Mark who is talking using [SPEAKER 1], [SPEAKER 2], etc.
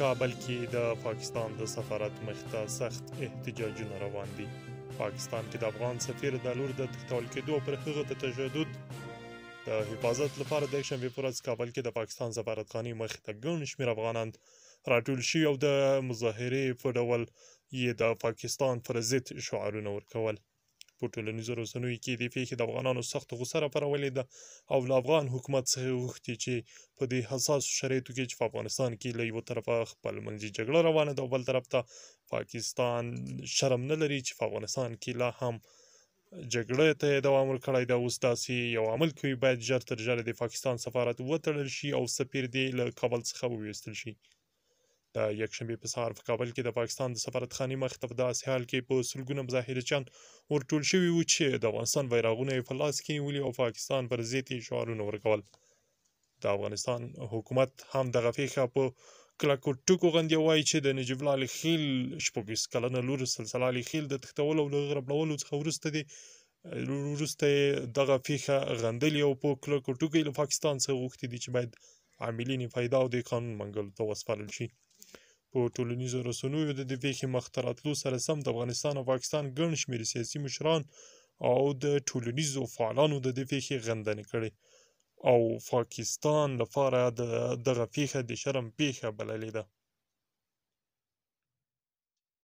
[SPEAKER 1] کابل کې د پاکستان د سفارت مخې ته سخت احتجاجونه روان دي. پاکستان کې د افغان سفیر د لور د تښتول کېدو پر هغه د تشدد د حفاظت لپاره د یکشنبې په ورځ کابل کې د پاکستان سفارتخانې مخې ته ګڼ شمېر افغانان راټول شوي او د مظاهرې په ډول یې د پاکستان پر ضد شعارونه ورکول. په ټولنیزو رسنیو کې دې پېښې د افغانانو سخت غوسه راپارولې ده او له افغان حکومت څخه غوښتي چې په دې حساسو شرایطو کې چې په افغانستان کې له یوه طرفه خپل منځي جګړه روانه ده او بل طرف ته پاکستان شرم نه لري چې په افغانستان کې لا هم جګړه ته یې دوام ورکړی ده. اوس داسې یو عمل کوي باید ژر تر ژره د پاکستان سفارت وتړل شي او سفیر دې له کابل څخه وویستل شي. د یکشنبې په سهار په کابل کې د پاکستان د سفارتخانې مخې ته په داسې حال کې په سلګونه مظاهرچیان ورټول شوي وو چې د افغانستان بیرغونه یې په لاس کې نیولي او پاکستان پر ضد یې شعارونه ورکول. د افغانستان حکومت هم دغه پېښه په کلکو ټکو غندي او وایي چې د نجیب الله علیخېل 26 کلنه لور سلسله علیخېل د تښتولو او له هغه ربړولو څخه وروسته یې دغه پېښه غندلې او په کلکو ټکو یې له پاکستان څخه غوښتي دي چې باید عاملین یې پیدا او د قانون منګلو ته وسپارل شي. په ټولنیزو رسنیو د دې پېښې مخته راتلو سره سم د افغانستان او پاکستان ګڼ شمېر سیاسي مشران او د ټولنیزو فعالانو د دې پېښې غندنې کړې او پاکستان لپاره دغه پېښه د شرم پېښه بللې ده.